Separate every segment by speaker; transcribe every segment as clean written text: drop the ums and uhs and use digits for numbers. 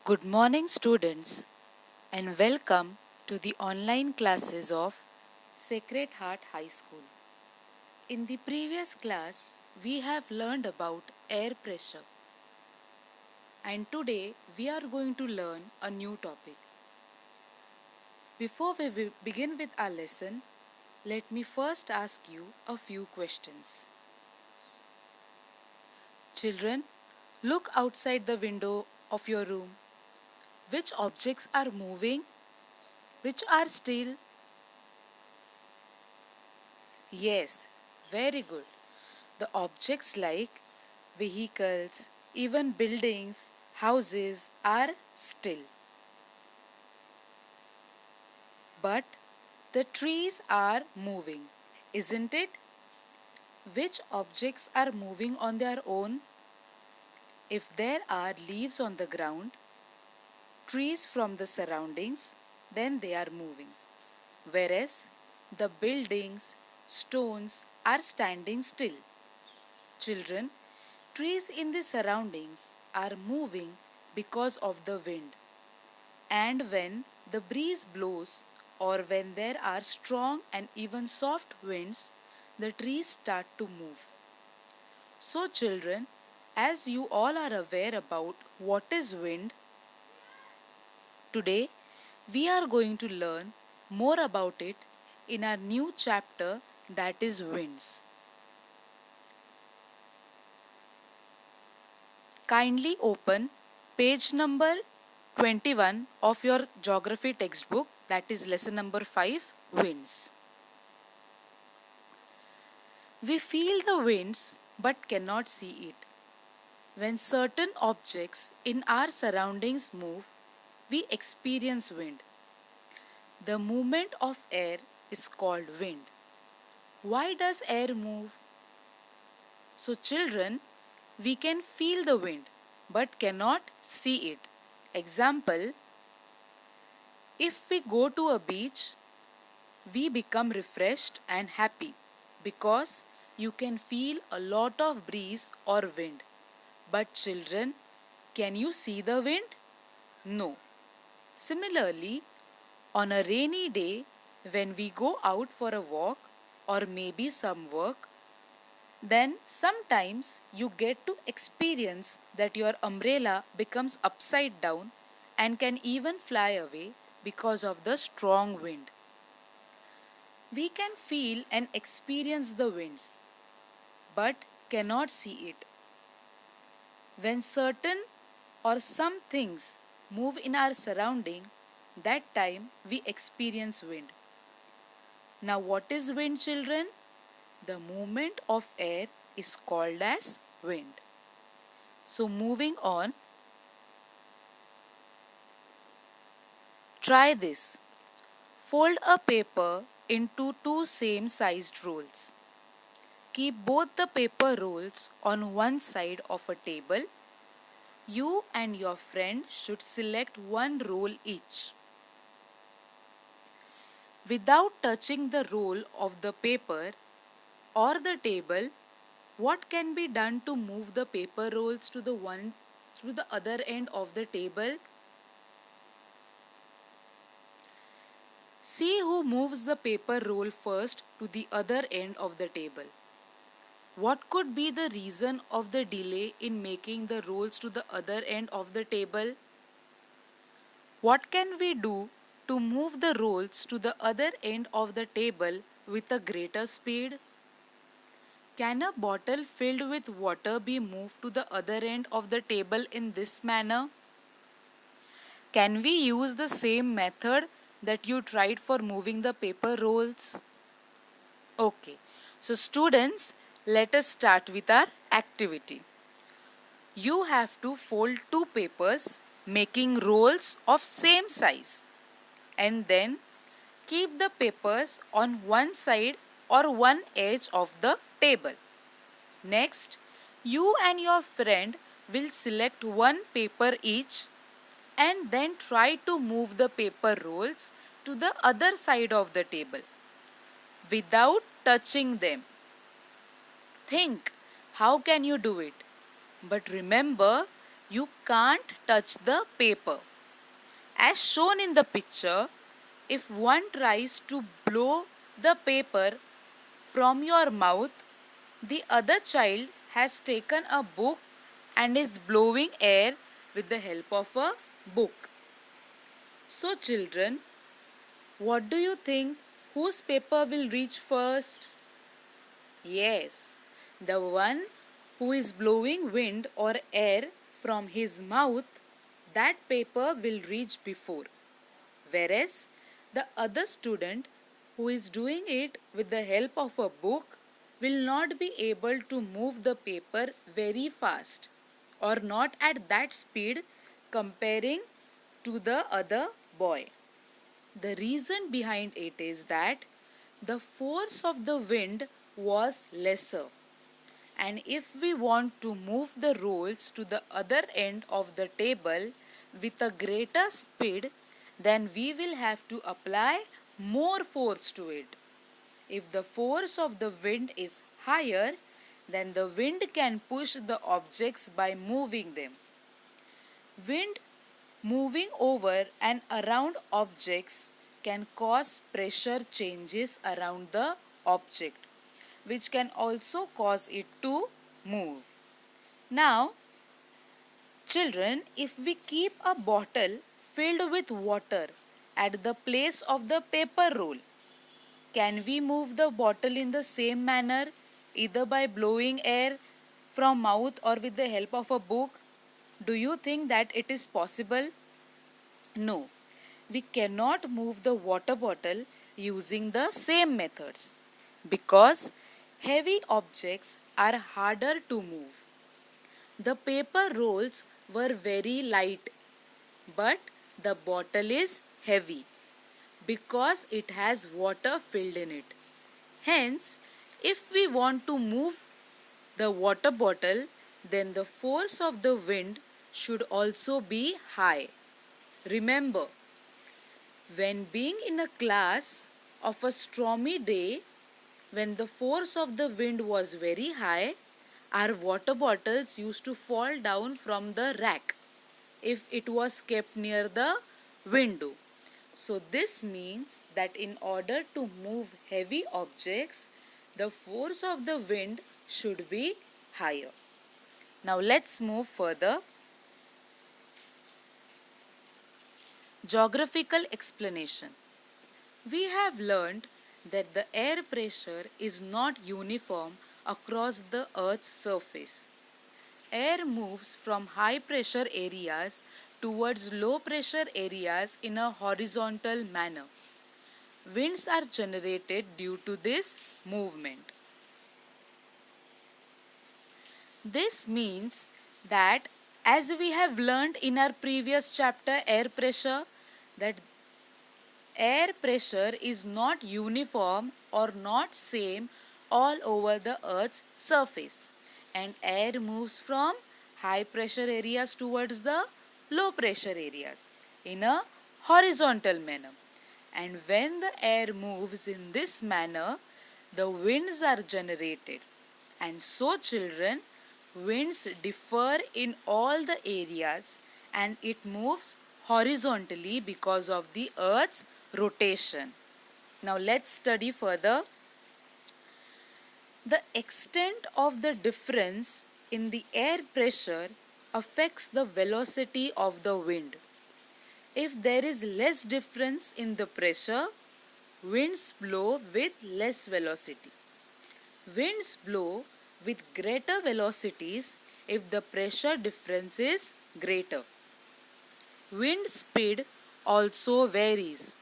Speaker 1: Good morning, students, and welcome to the online classes of Sacred Heart High School. In the previous class, we have learned about air pressure, and today we are going to learn a new topic. Before we begin with our lesson, let me first ask you a few questions. Children, look outside the window of your room. Which objects are moving? Which are still? Yes, very good. The objects like vehicles, even buildings, houses are still. But the trees are moving, isn't it? Which objects are moving on their own? If there are leaves on the ground, trees from the surroundings, then they are moving. Whereas the buildings, stones are standing still. Children, trees in the surroundings are moving because of the wind. And when the breeze blows or when there are strong and even soft winds, the trees start to move. So, children, as you all are aware about what is wind, today we are going to learn more about it in our new chapter, that is winds. Kindly open page number 21 of your geography textbook, that is lesson number 5, winds. We feel the winds but cannot see it. When certain objects in our surroundings move, we experience wind. The movement of air is called wind. Why does air move? So, children, we can feel the wind but cannot see it. Example, if we go to a beach, we become refreshed and happy because you can feel a lot of breeze or wind. But children, can you see the wind? No. Similarly, on a rainy day, when we go out for a walk or maybe some work, then sometimes you get to experience that your umbrella becomes upside down and can even fly away because of the strong wind. We can feel and experience the winds, but cannot see it. When certain or some things move in our surrounding, that time we experience wind. Now, what is wind, children? The movement of air is called as wind. So, moving on, try this. Fold a paper into two same sized rolls. Keep both the paper rolls on one side of a table. You and your friend should select one roll each. Without touching the roll of the paper or the table, what can be done to move the paper rolls to the other end of the table? See who moves the paper roll first to the other end of the table. What could be the reason of the delay in making the rolls to the other end of the table? What can we do to move the rolls to the other end of the table with a greater speed? Can a bottle filled with water be moved to the other end of the table in this manner? Can we use the same method that you tried for moving the paper rolls? Okay, so students, let us start with our activity. You have to fold two papers making rolls of same size and then keep the papers on one side or one edge of the table. Next, you and your friend will select one paper each and then try to move the paper rolls to the other side of the table without touching them. Think, how can you do it? But remember, You can't touch the paper. As shown in the picture, if one tries to blow the paper from your mouth, the other child has taken a book and is blowing air with the help of a book. So, children, what do you think? Whose paper will reach first? Yes, the one who is blowing wind or air from his mouth, that paper will reach before. Whereas the other student who is doing it with the help of a book will not be able to move the paper very fast or not at that speed comparing to the other boy. The reason behind it is that the force of the wind was lesser. And if we want to move the rolls to the other end of the table with a greater speed, then we will have to apply more force to it. If the force of the wind is higher, then the wind can push the objects by moving them. Wind moving over and around objects can cause pressure changes around the object, which can also cause it to move. Now, children, if we keep a bottle filled with water at the place of the paper roll, can we move the bottle in the same manner, either by blowing air from mouth or with the help of a book? Do you think that it is possible? No, we cannot move the water bottle using the same methods because heavy objects are harder to move. The paper rolls were very light, but the bottle is heavy because it has water filled in it. Hence, if we want to move the water bottle, then the force of the wind should also be high. Remember, when being in a class of a stormy day, when the force of the wind was very high, our water bottles used to fall down from the rack if it was kept near the window. So this means that in order to move heavy objects, the force of the wind should be higher. Now let's move further. Geographical explanation. We have learned that the air pressure is not uniform across the Earth's surface. Air moves from high pressure areas towards low pressure areas in a horizontal manner. Winds are generated due to this movement. This means that, as we have learned in our previous chapter, air pressure, that air pressure is not uniform or not same all over the Earth's surface, and air moves from high pressure areas towards the low pressure areas in a horizontal manner. And when the air moves in this manner, the winds are generated. And so, children, winds differ in all the areas and it moves horizontally because of the Earth's rotation. Now let's study further. The extent of the difference in the air pressure affects the velocity of the wind. If there is less difference in the pressure, winds blow with less velocity. Winds blow with greater velocities if the pressure difference is greater. Wind speed also varies.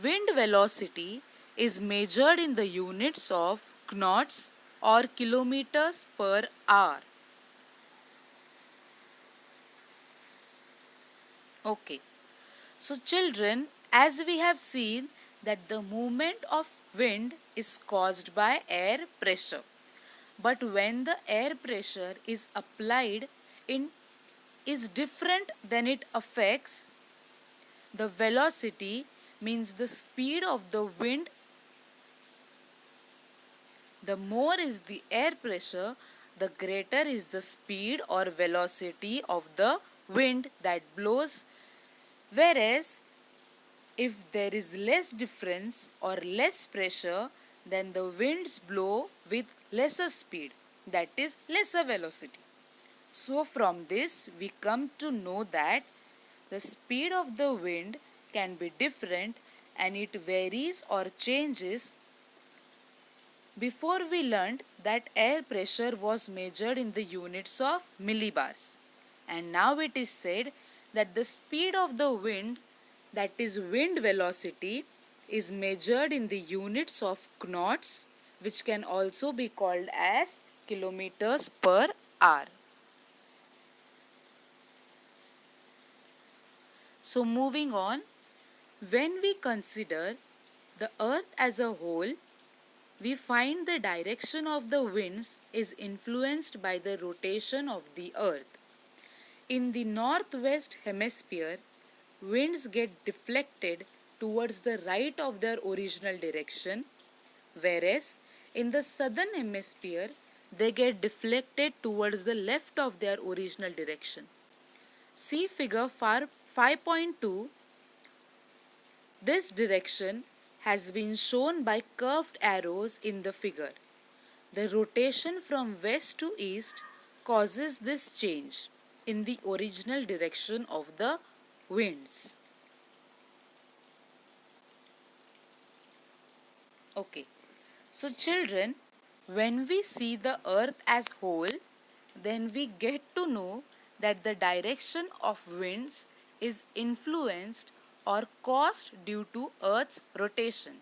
Speaker 1: Wind velocity is measured in the units of knots or kilometers per hour. Okay. So children, as we have seen that the movement of wind is caused by air pressure. But when the air pressure is applied in is different than it affects the velocity, means the speed of the wind, the more is the air pressure, the greater is the speed or velocity of the wind that blows. Whereas if there is less difference or less pressure, then the winds blow with lesser speed, that is lesser velocity. So from this we come to know that the speed of the wind can be different and it varies or changes. Before we learned that air pressure was measured in the units of millibars, and now it is said that the speed of the wind, that is wind velocity, is measured in the units of knots, which can also be called as kilometers per hour. So moving on, when we consider the earth as a whole, we find the direction of the winds is influenced by the rotation of the earth. In the northwest hemisphere, winds get deflected towards the right of their original direction, whereas in the southern hemisphere, they get deflected towards the left of their original direction. See figure 5.2. This direction has been shown by curved arrows in the figure. The rotation from west to east causes this change in the original direction of the winds. Okay, so children, when we see the earth as whole, then we get to know that the direction of winds is influenced or caused due to earth's rotation.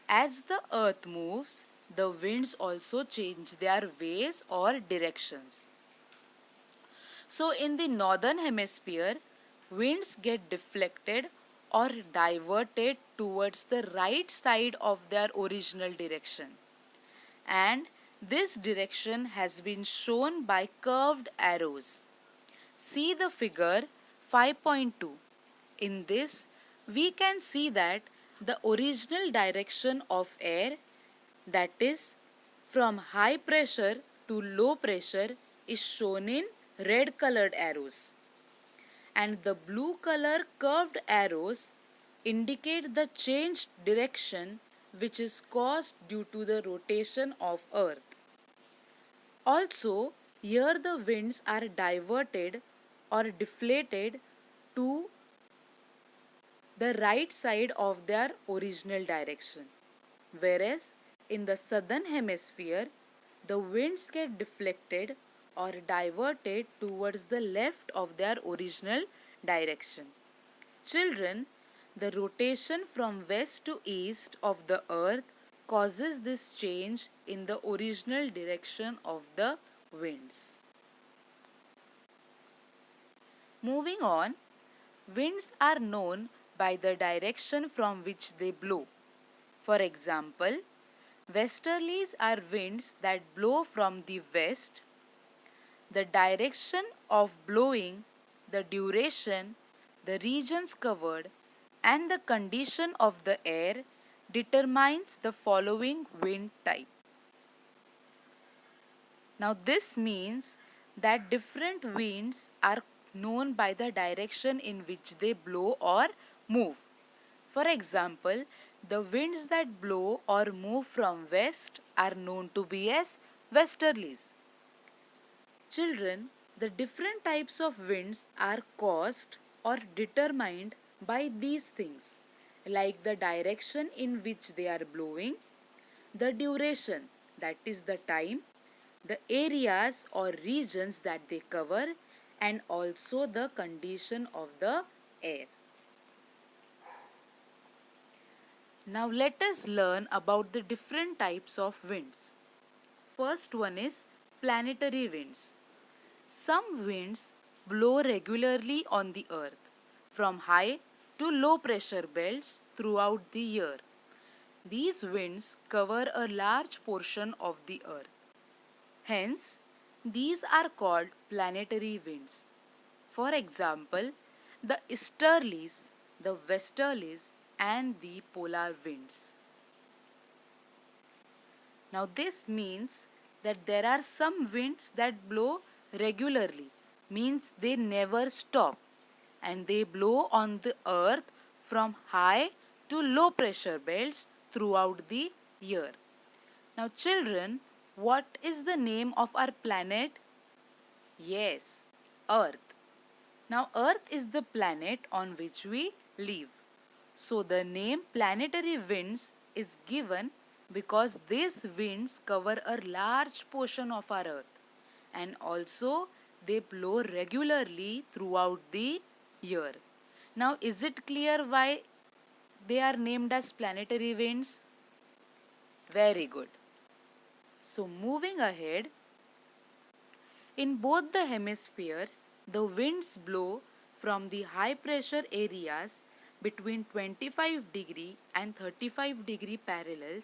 Speaker 1: As the earth moves, the winds also change their ways or directions. So in the northern hemisphere, winds get deflected or diverted towards the right side of their original direction. And this direction has been shown by curved arrows. See the figure 5.2. In this, we can see that the original direction of air, that is from high pressure to low pressure, is shown in red colored arrows, and the blue color curved arrows indicate the changed direction which is caused due to the rotation of earth. Also, here the winds are diverted or deflated to the right side of their original direction, whereas in the southern hemisphere, the winds get deflected or diverted towards the left of their original direction. Children, the rotation from west to east of the earth causes this change in the original direction of the winds. Moving on, winds are known by the direction from which they blow. For example, westerlies are winds that blow from the west. The direction of blowing, the duration, the regions covered, and the condition of the air determines the following wind type. Now this means that different winds are known by the direction in which they blow or move. For example, the winds that blow or move from west are known to be as westerlies. Children, the different types of winds are caused or determined by these things, like the direction in which they are blowing, the duration, that is the time, the areas or regions that they cover, and also the condition of the air. Now let us learn about the different types of winds. First one is planetary winds. Some winds blow regularly on the earth from high to low pressure belts throughout the year. These winds cover a large portion of the earth. Hence, these are called planetary winds. For example, the easterlies, the westerlies, and the polar winds. Now, this means that there are some winds that blow regularly, means they never stop, and they blow on the earth from high to low pressure belts throughout the year. Now, children, what is the name of our planet? Yes, Earth. Now, Earth is the planet on which we live. So, the name planetary winds is given because these winds cover a large portion of our Earth, and also they blow regularly throughout the year. Now, is it clear why they are named as planetary winds? Very good. So, moving ahead, in both the hemispheres, the winds blow from the high pressure areas between 25° and 35° parallels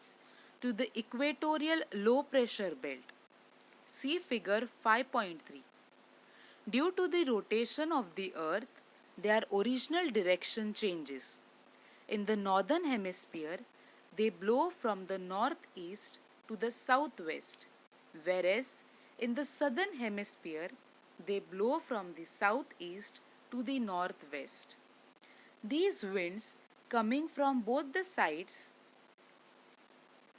Speaker 1: to the equatorial low pressure belt. See figure 5.3. Due to the rotation of the earth, their original direction changes. In the northern hemisphere, they blow from the northeast to the southwest, whereas in the southern hemisphere, they blow from the southeast to the northwest. These winds coming from both the sides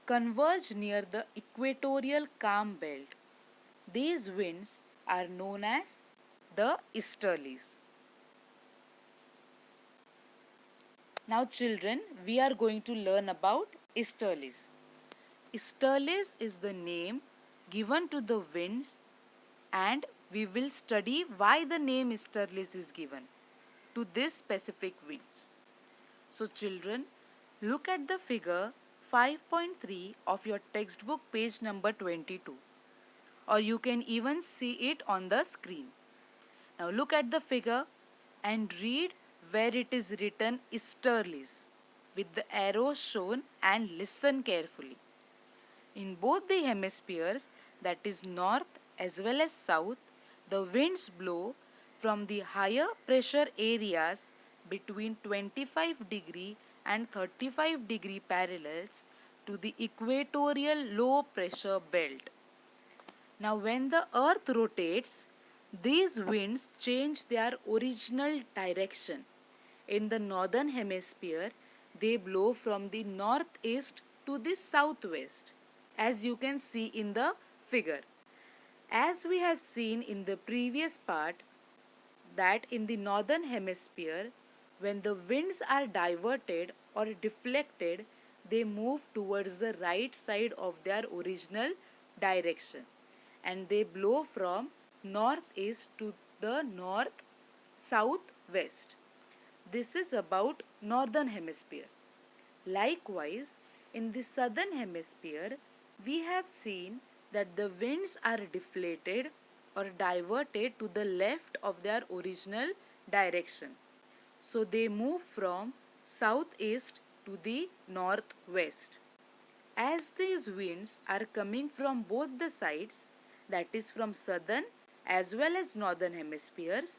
Speaker 1: converge near the equatorial calm belt. These winds are known as the easterlies. Now children, we are going to learn about easterlies. Easterlies is the name given to the winds, and we will study why the name easterlies is given to this specific winds. So children, look at the figure 5.3 of your textbook page number 22, or you can even see it on the screen. Now look at the figure and read where it is written easterlies with the arrows shown, and listen carefully. In both the hemispheres, that is north as well as south, the winds blow from the higher pressure areas between 25° and 35° parallels to the equatorial low pressure belt. Now, when the earth rotates, these winds change their original direction. In the northern hemisphere, they blow from the northeast to the southwest, as you can see in the figure. As we have seen in the previous part, that in the northern hemisphere, when the winds are diverted or deflected, they move towards the right side of their original direction, and they blow from northeast to the north southwest. This is about northern hemisphere. Likewise, in the southern hemisphere, we have seen that the winds are deflated or diverted to the left of their original direction. So they move from southeast to the northwest. As these winds are coming from both the sides, that is from southern as well as northern hemispheres,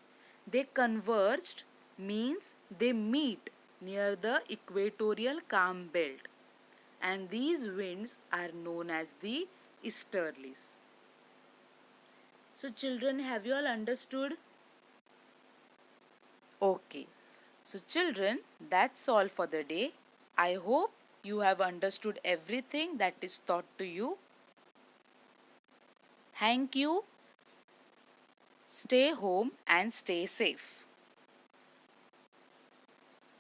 Speaker 1: they converged, means they meet near the equatorial calm belt, and these winds are known as the easterlies. So children, have you all understood? Okay. So children, that's all for the day. I hope you have understood everything that is taught to you. Thank you. Stay home and stay safe.